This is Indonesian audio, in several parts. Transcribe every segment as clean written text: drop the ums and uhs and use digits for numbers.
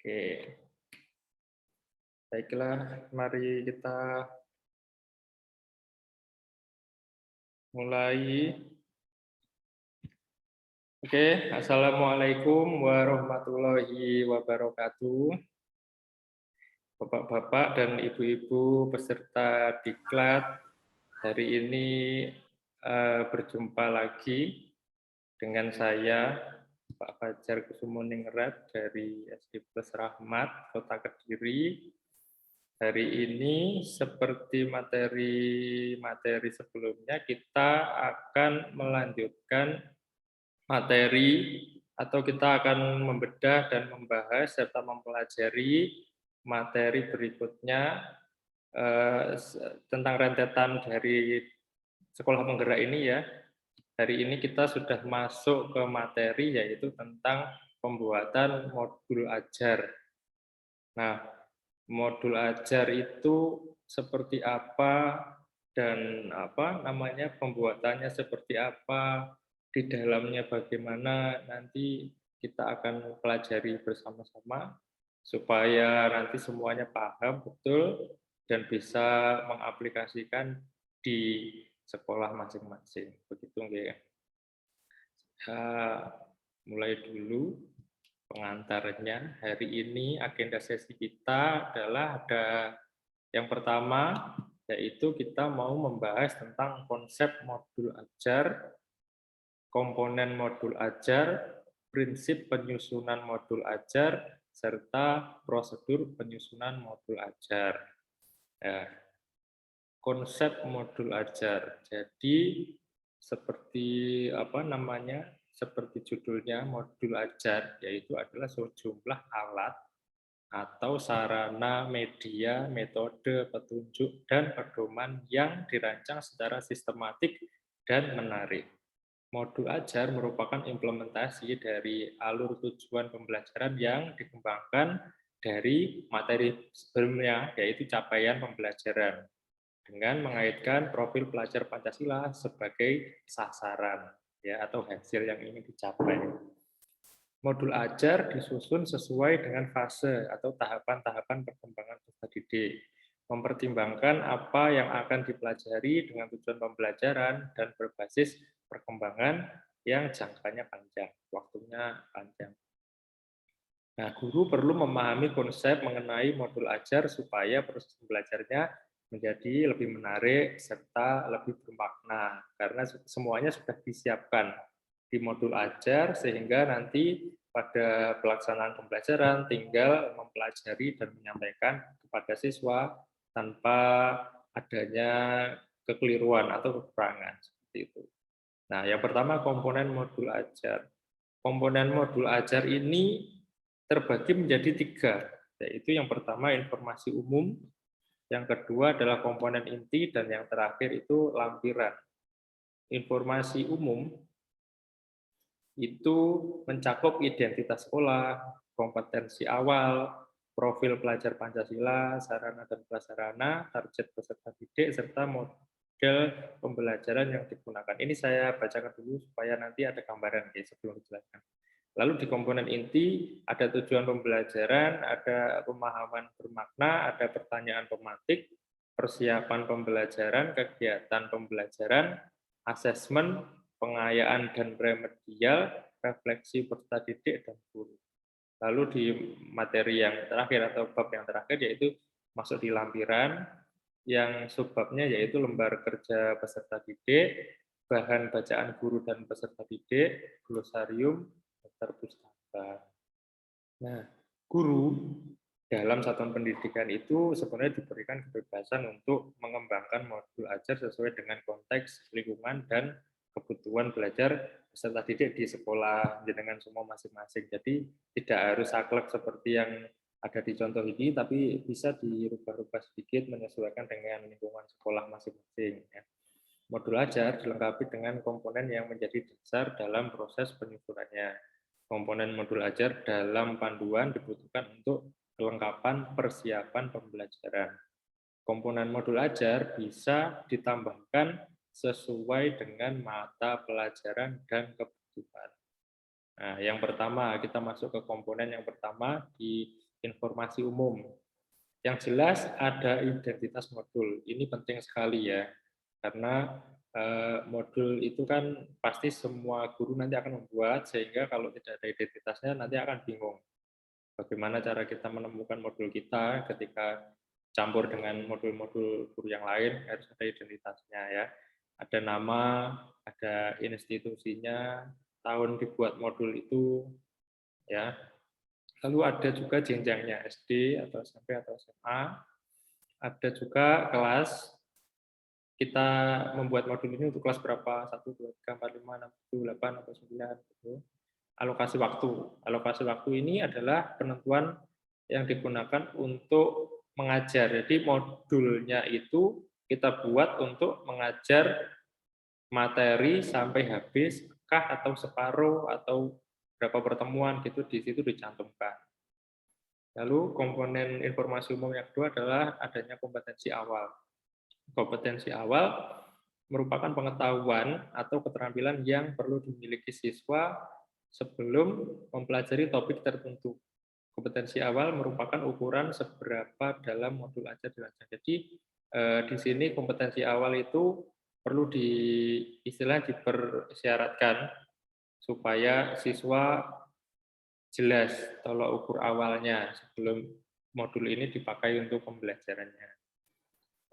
Oke, baiklah, mari kita mulai. Oke, Assalamualaikum warahmatullahi wabarakatuh. Bapak-bapak dan ibu-ibu peserta diklat, hari ini berjumpa lagi dengan saya, Pak Fajar Kusumoningrat dari SD Plus Rahmat, Kota Kediri. Hari ini seperti materi sebelumnya, kita akan melanjutkan materi atau kita akan membedah dan membahas serta mempelajari materi berikutnya tentang rentetan dari sekolah penggerak ini ya. Hari ini kita sudah masuk ke materi yaitu tentang pembuatan modul ajar. Nah, modul ajar itu seperti apa dan pembuatannya seperti apa, di dalamnya bagaimana, nanti kita akan pelajari bersama-sama supaya nanti semuanya paham betul dan bisa mengaplikasikan di sekolah masing-masing. Begitu nggih. Mulai dulu pengantarnya. Hari ini agenda sesi kita adalah ada yang pertama, yaitu kita mau membahas tentang konsep modul ajar, komponen modul ajar, prinsip penyusunan modul ajar, serta prosedur penyusunan modul ajar. Ya, konsep modul ajar. Jadi seperti seperti judulnya modul ajar, yaitu adalah sejumlah alat atau sarana, media, metode, petunjuk, dan pedoman yang dirancang secara sistematik dan menarik. Modul ajar merupakan implementasi dari alur tujuan pembelajaran yang dikembangkan dari materi sebelumnya, yaitu capaian pembelajaran, dengan mengaitkan profil pelajar Pancasila sebagai sasaran ya atau hasil yang ingin dicapai. Modul ajar disusun sesuai dengan fase atau tahapan-tahapan perkembangan peserta didik, mempertimbangkan apa yang akan dipelajari dengan tujuan pembelajaran dan berbasis perkembangan yang jangkanya panjang, waktunya panjang. Nah, guru perlu memahami konsep mengenai modul ajar supaya proses belajarnya menjadi lebih menarik serta lebih bermakna, karena semuanya sudah disiapkan di modul ajar sehingga nanti pada pelaksanaan pembelajaran tinggal mempelajari dan menyampaikan kepada siswa tanpa adanya kekeliruan atau kekurangan seperti itu. Nah, yang pertama komponen modul ajar. Komponen modul ajar ini terbagi menjadi 3, yaitu yang pertama informasi umum, yang kedua adalah komponen inti, dan yang terakhir itu lampiran. Informasi umum itu mencakup identitas sekolah, kompetensi awal, profil pelajar Pancasila, sarana dan prasarana, target peserta didik, serta model pembelajaran yang digunakan. Ini saya bacakan dulu supaya nanti ada gambaran sebelum dijelaskan. Lalu di komponen inti ada tujuan pembelajaran, ada pemahaman bermakna, ada pertanyaan pematik, persiapan pembelajaran, kegiatan pembelajaran, asesmen, pengayaan dan remedial, refleksi peserta didik dan guru. Lalu di materi yang terakhir atau bab yang terakhir yaitu masuk di lampiran, yang subbabnya yaitu lembar kerja peserta didik, bahan bacaan guru dan peserta didik, glosarium, daftar pustaka. Nah, guru dalam satuan pendidikan itu sebenarnya diberikan kebebasan untuk mengembangkan modul ajar sesuai dengan konteks lingkungan dan kebutuhan belajar peserta didik di sekolah dengan semua masing-masing. Jadi tidak harus saklek seperti yang ada di contoh ini, tapi bisa dirubah-rubah sedikit menyesuaikan dengan lingkungan sekolah masing-masing. Modul ajar dilengkapi dengan komponen yang menjadi dasar dalam proses penyusunannya. Komponen modul ajar dalam panduan dibutuhkan untuk kelengkapan persiapan pembelajaran. Komponen modul ajar bisa ditambahkan sesuai dengan mata pelajaran dan kebutuhan. Nah, yang pertama, kita masuk ke komponen yang pertama di informasi umum. Yang jelas ada identitas modul. Ini penting sekali ya, karena modul itu kan pasti semua guru nanti akan membuat, sehingga kalau tidak ada identitasnya nanti akan bingung. Bagaimana cara kita menemukan modul kita ketika campur dengan modul-modul guru yang lain, harus ada identitasnya ya. Ada nama, ada institusinya, tahun dibuat modul itu, ya. Lalu ada juga jenjangnya SD atau SMP atau SMA. Ada juga kelas, kita membuat modul ini untuk kelas berapa, 1, 2, 3, 4, 5, 6, 7, 8, atau 9, gitu. Alokasi waktu. Alokasi waktu ini adalah penentuan yang digunakan untuk mengajar. Jadi modulnya itu kita buat untuk mengajar materi sampai habis, kah atau separuh, atau berapa pertemuan, gitu, di situ dicantumkan. Lalu komponen informasi umum yang kedua adalah adanya kompetensi awal. Kompetensi awal merupakan pengetahuan atau keterampilan yang perlu dimiliki siswa sebelum mempelajari topik tertentu. Kompetensi awal merupakan ukuran seberapa dalam modul ajar dilakukan. Jadi di sini kompetensi awal itu perlu dipersyaratkan supaya siswa jelas tolak ukur awalnya sebelum modul ini dipakai untuk pembelajarannya.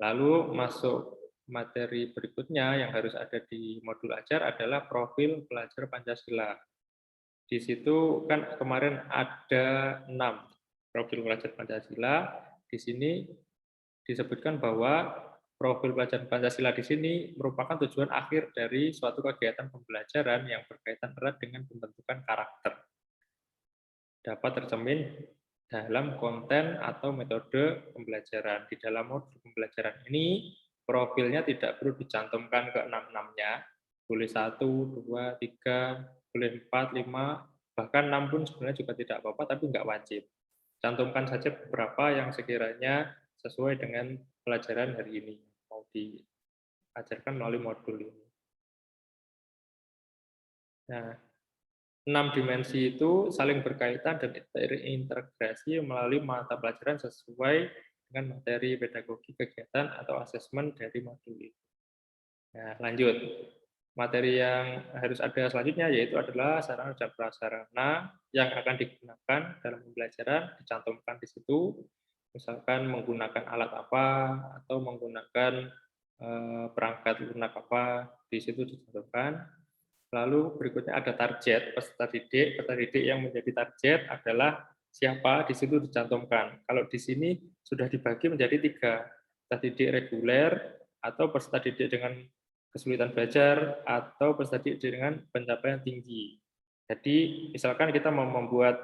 Lalu masuk materi berikutnya yang harus ada di modul ajar adalah profil pelajar Pancasila. Di situ kan kemarin ada 6 profil pelajar Pancasila. Di sini disebutkan bahwa profil pelajar Pancasila di sini merupakan tujuan akhir dari suatu kegiatan pembelajaran yang berkaitan erat dengan pembentukan karakter. Dapat tercermin dalam konten atau metode pembelajaran. Di dalam modul pembelajaran ini, profilnya tidak perlu dicantumkan ke 6-6-nya, boleh 1, 2, 3, boleh 4, 5, bahkan 6 pun sebenarnya juga tidak apa-apa, tapi nggak wajib. Cantumkan saja beberapa yang sekiranya sesuai dengan pelajaran hari ini, mau diajarkan melalui modul ini. Nah, 6 dimensi itu saling berkaitan dan terintegrasi melalui mata pelajaran sesuai dengan materi pedagogi kegiatan atau asesmen dari modul itu. Nah, lanjut. Materi yang harus ada selanjutnya yaitu adalah sarana dan prasarana yang akan digunakan dalam pembelajaran, dicantumkan di situ, misalkan menggunakan alat apa atau menggunakan perangkat lunak apa, di situ dicantumkan. Lalu berikutnya ada target peserta didik yang menjadi target adalah siapa, di situ dicantumkan. Kalau di sini sudah dibagi menjadi 3, peserta didik reguler, atau peserta didik dengan kesulitan belajar, atau peserta didik dengan pencapaian tinggi. Jadi misalkan kita mau membuat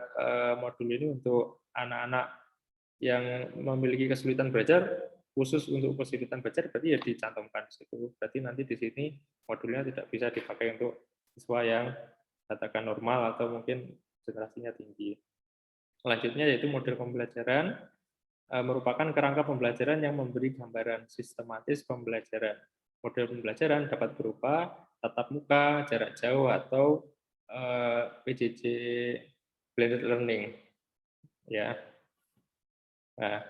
modul ini untuk anak-anak yang memiliki kesulitan belajar, khusus untuk kesulitan belajar berarti ya dicantumkan di situ. Berarti nanti di sini modulnya tidak bisa dipakai untuk siswa yang katakan normal atau mungkin konsentrasinya tinggi. Selanjutnya yaitu model pembelajaran merupakan kerangka pembelajaran yang memberi gambaran sistematis pembelajaran. Model pembelajaran dapat berupa tatap muka, jarak jauh, atau PJJ blended learning. Ya. Nah,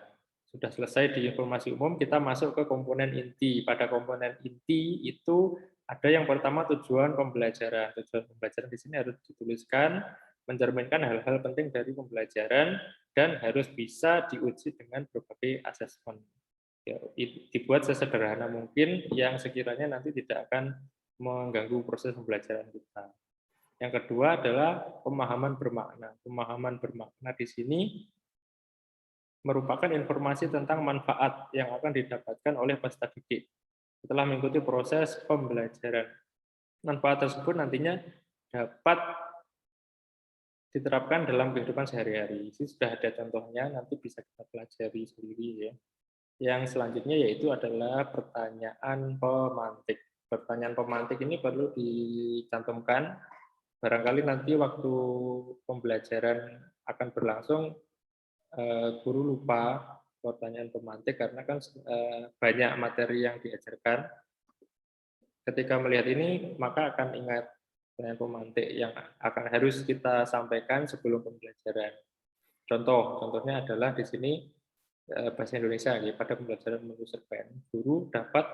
sudah selesai di informasi umum, kita masuk ke komponen inti. Pada komponen inti itu ada yang pertama tujuan pembelajaran. Tujuan pembelajaran di sini harus dituliskan, mencerminkan hal-hal penting dari pembelajaran, dan harus bisa diuji dengan berbagai asesmen. Ya, dibuat sesederhana mungkin yang sekiranya nanti tidak akan mengganggu proses pembelajaran kita. Yang kedua adalah pemahaman bermakna. Pemahaman bermakna di sini merupakan informasi tentang manfaat yang akan didapatkan oleh peserta didik setelah mengikuti proses pembelajaran. Manfaat tersebut nantinya dapat diterapkan dalam kehidupan sehari-hari. Ini sudah ada contohnya, nanti bisa kita pelajari sendiri ya. Yang selanjutnya yaitu adalah pertanyaan pemantik. Pertanyaan pemantik ini perlu dicantumkan. Barangkali nanti waktu pembelajaran akan berlangsung, guru lupa pertanyaan pemantik karena kan banyak materi yang diajarkan. Ketika melihat ini, maka akan ingat pertanyaan pemantik yang akan harus kita sampaikan sebelum pembelajaran. Contohnya adalah di sini bahasa Indonesia pada pembelajaran menulis cerpen, guru dapat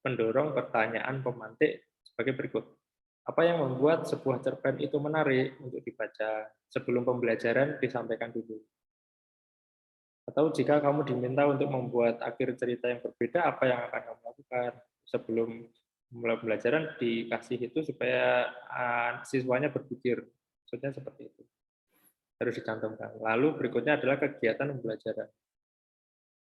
mendorong pertanyaan pemantik sebagai berikut. Apa yang membuat sebuah cerpen itu menarik untuk dibaca? Sebelum pembelajaran disampaikan dulu. Atau jika kamu diminta untuk membuat akhir cerita yang berbeda, apa yang akan kamu lakukan? Sebelum mulai pembelajaran dikasih itu supaya siswanya berpikir. Maksudnya seperti itu. Harus dicantumkan. Lalu berikutnya adalah kegiatan pembelajaran.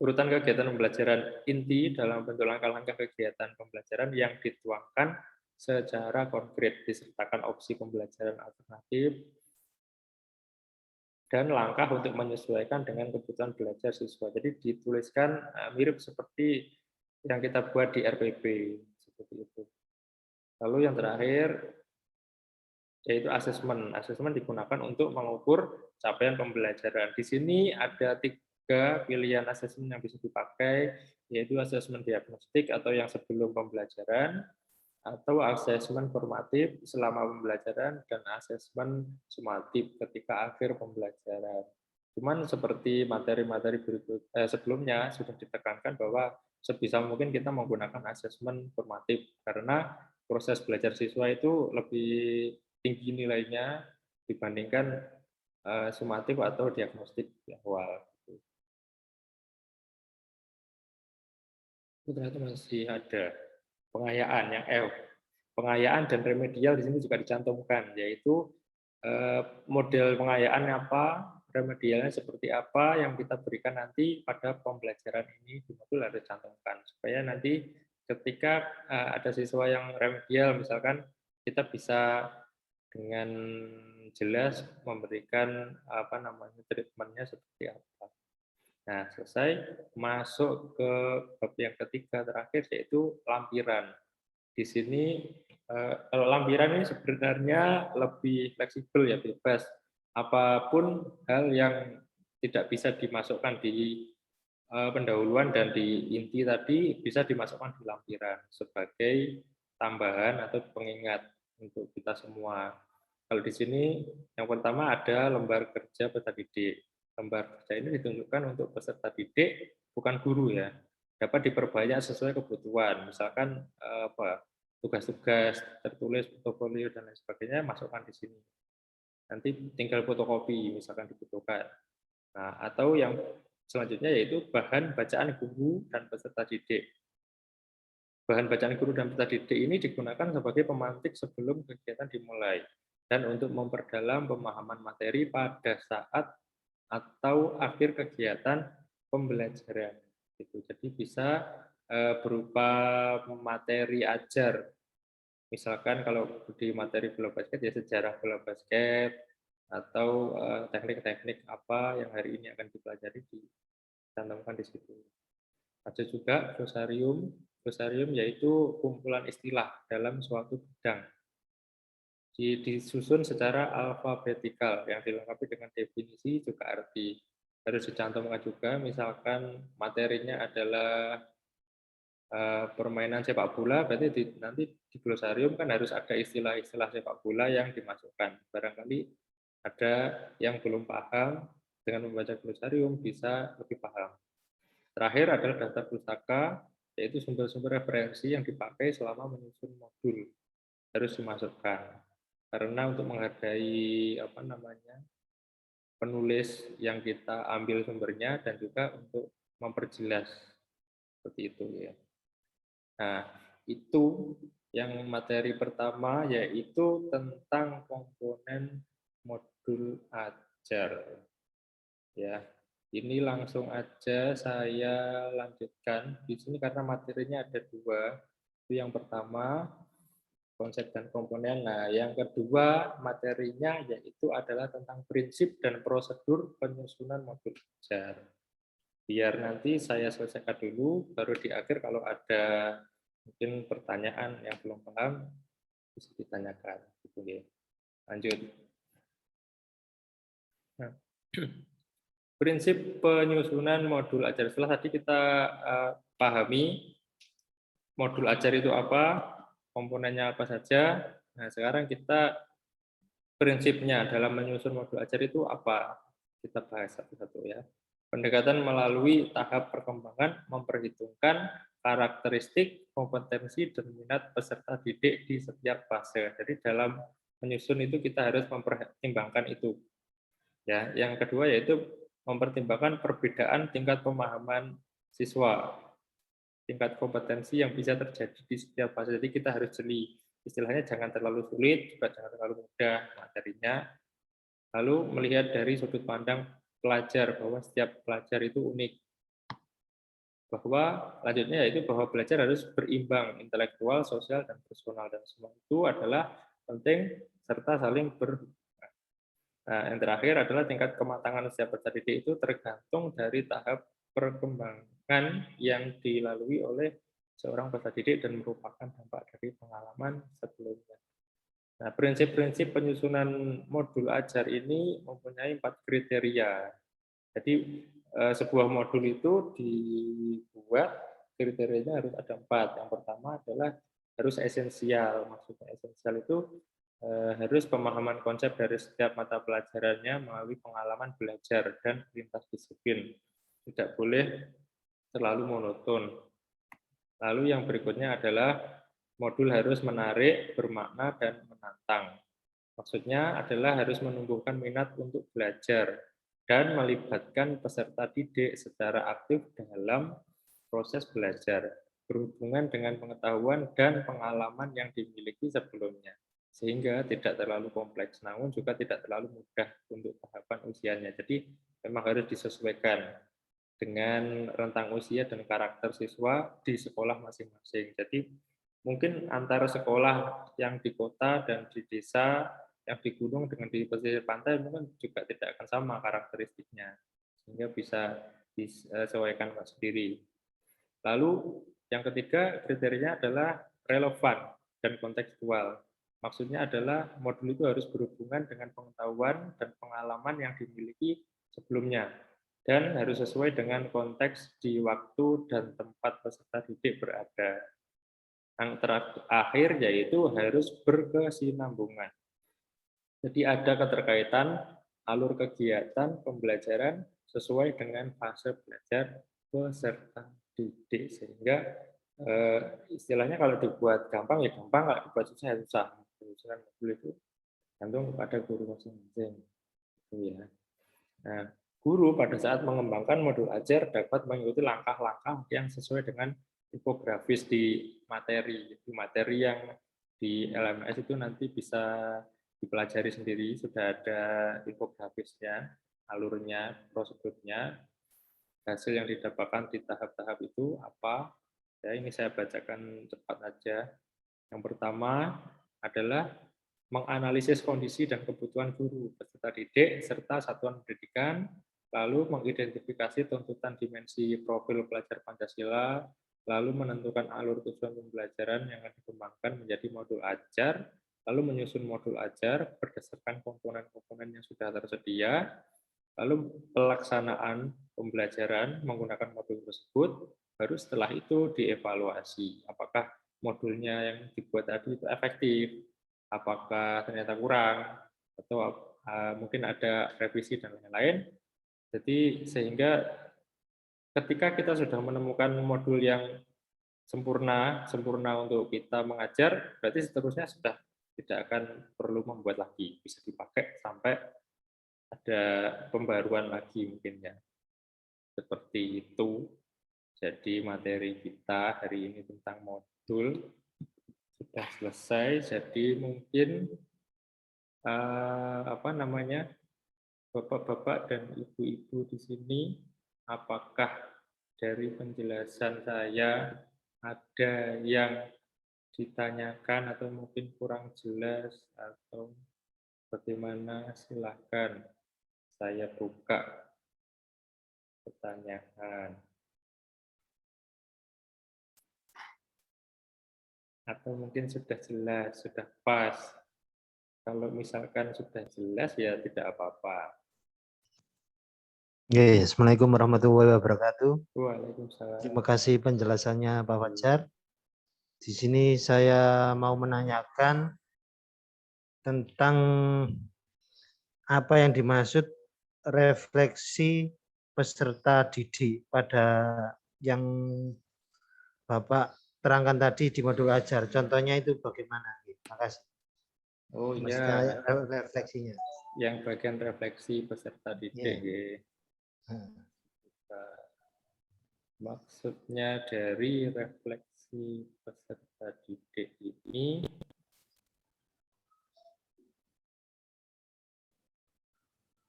Urutan kegiatan pembelajaran inti dalam bentuk langkah-langkah kegiatan pembelajaran yang dituangkan secara konkret, disertakan opsi pembelajaran alternatif, dan langkah untuk menyesuaikan dengan kebutuhan belajar siswa. Jadi dituliskan mirip seperti yang kita buat di RPP, seperti itu. Lalu yang terakhir, yaitu asesmen. Asesmen digunakan untuk mengukur capaian pembelajaran. Di sini ada 3 pilihan asesmen yang bisa dipakai, yaitu asesmen diagnostik atau yang sebelum pembelajaran, atau asesmen formatif selama pembelajaran, dan asesmen sumatif ketika akhir pembelajaran. Cuman seperti materi-materi sebelumnya sudah ditekankan bahwa sebisa mungkin kita menggunakan asesmen formatif karena proses belajar siswa itu lebih tinggi nilainya dibandingkan sumatif atau diagnostik di awal. Itu ternyata masih ada pengayaan yang pengayaan dan remedial di sini juga dicantumkan, yaitu model pengayaan apa, remedialnya seperti apa yang kita berikan nanti pada pembelajaran ini di modul harus dicantumkan supaya nanti ketika ada siswa yang remedial misalkan kita bisa dengan jelas memberikan treatmentnya seperti apa. Nah, selesai masuk ke bab yang ketiga terakhir yaitu lampiran. Di sini kalau lampiran ini sebenarnya lebih fleksibel ya, bebas. Apapun hal yang tidak bisa dimasukkan di pendahuluan dan di inti tadi bisa dimasukkan di lampiran sebagai tambahan atau pengingat untuk kita semua. Kalau di sini yang pertama ada lembar kerja peserta didik. Lembar kerja ini ditunjukkan untuk peserta didik, bukan guru ya. Dapat diperbanyak sesuai kebutuhan. Misalkan tugas-tugas tertulis, portofolio dan lain sebagainya masukkan di sini. Nanti tinggal fotokopi misalkan dibutuhkan. Nah, atau yang selanjutnya yaitu bahan bacaan guru dan peserta didik. Bahan bacaan guru dan peserta didik ini digunakan sebagai pemantik sebelum kegiatan dimulai dan untuk memperdalam pemahaman materi pada saat atau akhir kegiatan pembelajaran. Jadi bisa berupa materi ajar. Misalkan kalau di materi bola basket ya sejarah bola basket atau teknik-teknik apa yang hari ini akan dipelajari dicantumkan di situ. Ada juga glosarium. Glosarium yaitu kumpulan istilah dalam suatu bidang. Disusun secara alfabetikal yang dilengkapi dengan definisi juga arti. Harus dicantumkan juga, misalkan materinya adalah permainan sepak bola, berarti nanti di glosarium kan harus ada istilah-istilah sepak bola yang dimasukkan. Barangkali ada yang belum paham, dengan membaca glosarium bisa lebih paham. Terakhir adalah daftar pustaka, yaitu sumber-sumber referensi yang dipakai selama menyusun modul. Harus dimasukkan. Karena untuk menghargai penulis yang kita ambil sumbernya dan juga untuk memperjelas seperti itu ya. Nah, itu yang materi pertama yaitu tentang komponen modul ajar. Ya, ini langsung aja saya lanjutkan di sini karena materinya ada 2. Itu yang pertama konsep dan komponen. Nah, yang kedua materinya yaitu adalah tentang prinsip dan prosedur penyusunan modul ajar. Biar nanti saya selesaikan dulu, baru di akhir kalau ada mungkin pertanyaan yang belum paham bisa ditanyakan. Gitu ya. Lanjut. Nah, prinsip penyusunan modul ajar. Setelah tadi kita pahami modul ajar itu apa, komponennya apa saja. Nah, sekarang kita prinsipnya dalam menyusun modul ajar itu apa? Kita bahas satu-satu ya. Pendekatan melalui tahap perkembangan memperhitungkan karakteristik, kompetensi, dan minat peserta didik di setiap fase. Jadi dalam menyusun itu kita harus mempertimbangkan itu. Ya, yang kedua yaitu mempertimbangkan perbedaan tingkat pemahaman siswa, tingkat kompetensi yang bisa terjadi di setiap fase. Jadi kita harus jeli. Istilahnya jangan terlalu sulit, juga jangan terlalu mudah materinya. Lalu melihat dari sudut pandang pelajar, bahwa setiap pelajar itu unik. Bahwa lanjutnya yaitu bahwa belajar harus berimbang, intelektual, sosial, dan personal. Dan semua itu adalah penting serta saling berhubungan. Nah, yang terakhir adalah tingkat kematangan setiap peserta didik itu tergantung dari tahap perkembangan yang dilalui oleh seorang peserta didik dan merupakan dampak dari pengalaman sebelumnya. Nah, prinsip-prinsip penyusunan modul ajar ini mempunyai 4 kriteria. Jadi sebuah modul itu dibuat kriterianya harus ada 4. Yang pertama adalah harus esensial. Maksudnya esensial itu harus pemahaman konsep dari setiap mata pelajarannya melalui pengalaman belajar dan lintas disiplin. Tidak boleh terlalu monoton. Lalu yang berikutnya adalah modul harus menarik, bermakna, dan menantang. Maksudnya adalah harus menumbuhkan minat untuk belajar dan melibatkan peserta didik secara aktif dalam proses belajar, berhubungan dengan pengetahuan dan pengalaman yang dimiliki sebelumnya, sehingga tidak terlalu kompleks, namun juga tidak terlalu mudah untuk tahapan usianya. Jadi memang harus disesuaikan dengan rentang usia dan karakter siswa di sekolah masing-masing. Jadi mungkin antara sekolah yang di kota dan di desa, yang di gunung dengan di pesisir pantai mungkin juga tidak akan sama karakteristiknya, sehingga bisa disesuaikan sendiri. Lalu yang ketiga kriterianya adalah relevan dan kontekstual. Maksudnya adalah modul itu harus berhubungan dengan pengetahuan dan pengalaman yang dimiliki sebelumnya, dan harus sesuai dengan konteks di waktu dan tempat peserta didik berada. Yang terakhir yaitu harus berkesinambungan. Jadi ada keterkaitan alur kegiatan pembelajaran sesuai dengan fase belajar peserta didik, sehingga istilahnya kalau dibuat gampang ya gampang, kalau dibuat susah ya susah. Penyusunan modul itu gantung pada guru masing-masing. Ya. Nah, guru pada saat mengembangkan modul ajar dapat mengikuti langkah-langkah yang sesuai dengan infografis di materi. Di materi yang di LMS itu nanti bisa dipelajari sendiri, sudah ada infografisnya, alurnya, prosedurnya, hasil yang didapatkan di tahap-tahap itu apa. Ya, ini saya bacakan cepat aja. Yang pertama adalah menganalisis kondisi dan kebutuhan guru, peserta didik, serta satuan pendidikan, lalu mengidentifikasi tuntutan dimensi profil pelajar Pancasila, lalu menentukan alur tujuan pembelajaran yang akan dikembangkan menjadi modul ajar, lalu menyusun modul ajar berdasarkan komponen-komponen yang sudah tersedia, lalu pelaksanaan pembelajaran menggunakan modul tersebut, baru setelah itu dievaluasi apakah modulnya yang dibuat tadi itu efektif, apakah ternyata kurang, atau mungkin ada revisi dan lain-lain. Jadi sehingga ketika kita sudah menemukan modul yang sempurna untuk kita mengajar, berarti seterusnya sudah tidak akan perlu membuat lagi, bisa dipakai sampai ada pembaruan lagi mungkin ya. Seperti itu. Jadi materi kita hari ini tentang modul sudah selesai. Jadi mungkin Bapak-bapak dan ibu-ibu di sini, apakah dari penjelasan saya ada yang ditanyakan atau mungkin kurang jelas atau bagaimana? Silahkan saya buka pertanyaan. Atau mungkin sudah jelas, sudah pas. Kalau misalkan sudah jelas ya tidak apa-apa. Assalamualaikum warahmatullahi wabarakatuh. Waalaikumsalam. Terima kasih penjelasannya Pak Fajar. Di sini saya mau menanyakan tentang apa yang dimaksud refleksi peserta didik pada yang Bapak terangkan tadi di modul ajar. Contohnya itu bagaimana? Terima kasih. Oh Maksudnya iya, refleksinya. yang bagian refleksi peserta didik. Iya. nggih. Hmm. Maksudnya dari refleksi peserta didik ini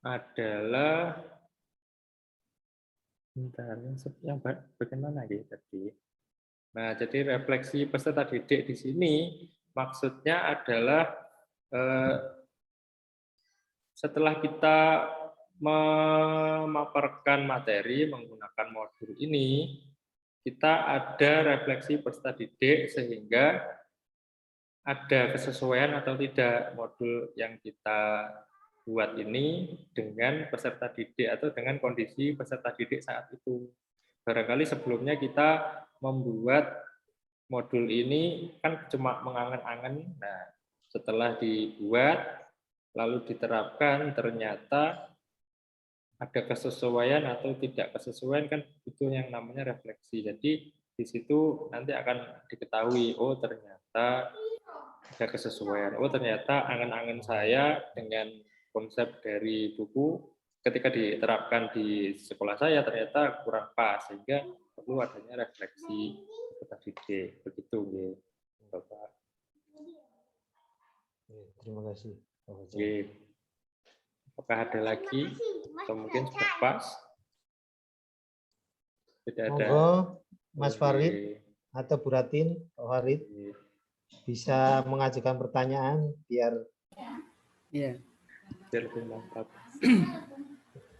adalah yang bagaimana gitu tadi. Nah, jadi refleksi peserta didik di sini maksudnya adalah setelah kita memaparkan materi menggunakan modul ini, kita ada refleksi peserta didik sehingga ada kesesuaian atau tidak modul yang kita buat ini dengan peserta didik atau dengan kondisi peserta didik saat itu. Barangkali sebelumnya kita membuat modul ini kan cuma mengangen-angen. Nah, setelah dibuat lalu diterapkan ternyata ada kesesuaian atau tidak kesesuaian, kan itu yang namanya refleksi. Jadi di situ nanti akan diketahui, oh ternyata ada kesesuaian. Oh ternyata angan-angan saya dengan konsep dari buku ketika diterapkan di sekolah saya ternyata kurang pas, sehingga perlu adanya refleksi peserta didik. Begitu, Bapak. Terima kasih. Oke. Apakah ada lagi? Atau mungkin sudah pas? Tidak ada. Monggo, Mas Oke. Farid atau Bu Ratin, Pak Farid, bisa mengajukan pertanyaan biar lebih mantap.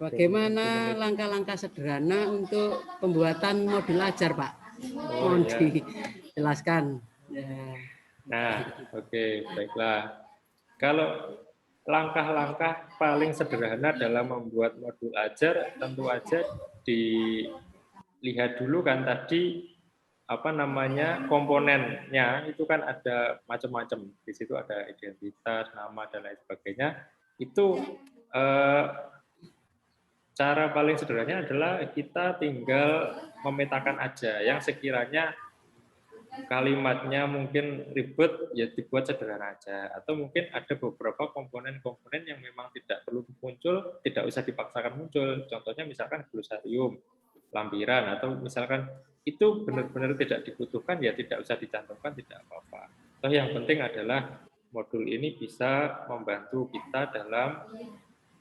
Bagaimana langkah-langkah sederhana untuk pembuatan modul ajar, Pak? Oh, Mohon ya. dijelaskan. Nah, oke, baiklah. Kalau langkah-langkah paling sederhana dalam membuat modul ajar, tentu aja dilihat dulu kan tadi apa namanya komponennya itu kan ada macam-macam. Di situ ada identitas, nama dan lain sebagainya. Itu cara paling sederhananya adalah kita tinggal memetakan aja yang sekiranya kalimatnya mungkin ribet, ya dibuat sederhana aja. Atau mungkin ada beberapa komponen-komponen yang memang tidak perlu muncul, tidak usah dipaksakan muncul. Contohnya misalkan glosarium, lampiran, atau misalkan itu benar-benar tidak dibutuhkan, ya tidak usah dicantumkan, tidak apa-apa. Toh yang penting adalah modul ini bisa membantu kita dalam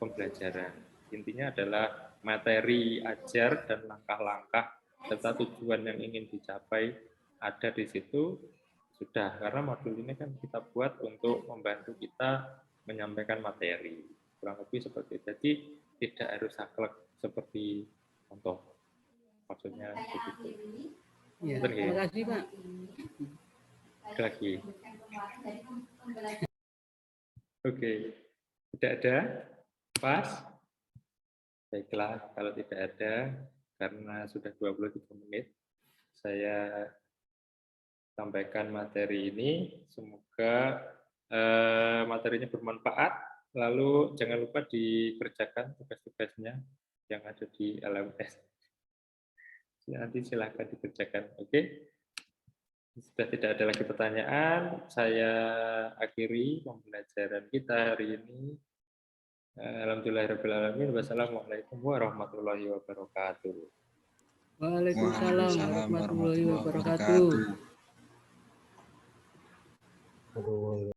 pembelajaran. Intinya adalah materi ajar dan langkah-langkah serta tujuan yang ingin dicapai ada di situ sudah, karena modul ini kan kita buat untuk membantu kita menyampaikan materi, kurang lebih seperti itu. Jadi tidak harus saklek seperti contoh, maksudnya begitu. Ya, terima kasih, Pak. Ada lagi? Oke, tidak ada? Pas? Baiklah, kalau tidak ada, karena sudah 23 menit, saya sampaikan materi ini. Semoga materinya bermanfaat. Lalu jangan lupa dikerjakan tugas-tugasnya yang ada di LMS. Nanti silahkan dikerjakan. Oke? Sudah tidak ada lagi pertanyaan, saya akhiri pembelajaran kita hari ini. Alhamdulillahirrahmanirrahim. Wassalamualaikum warahmatullahi wabarakatuh. Waalaikumsalam warahmatullahi wabarakatuh.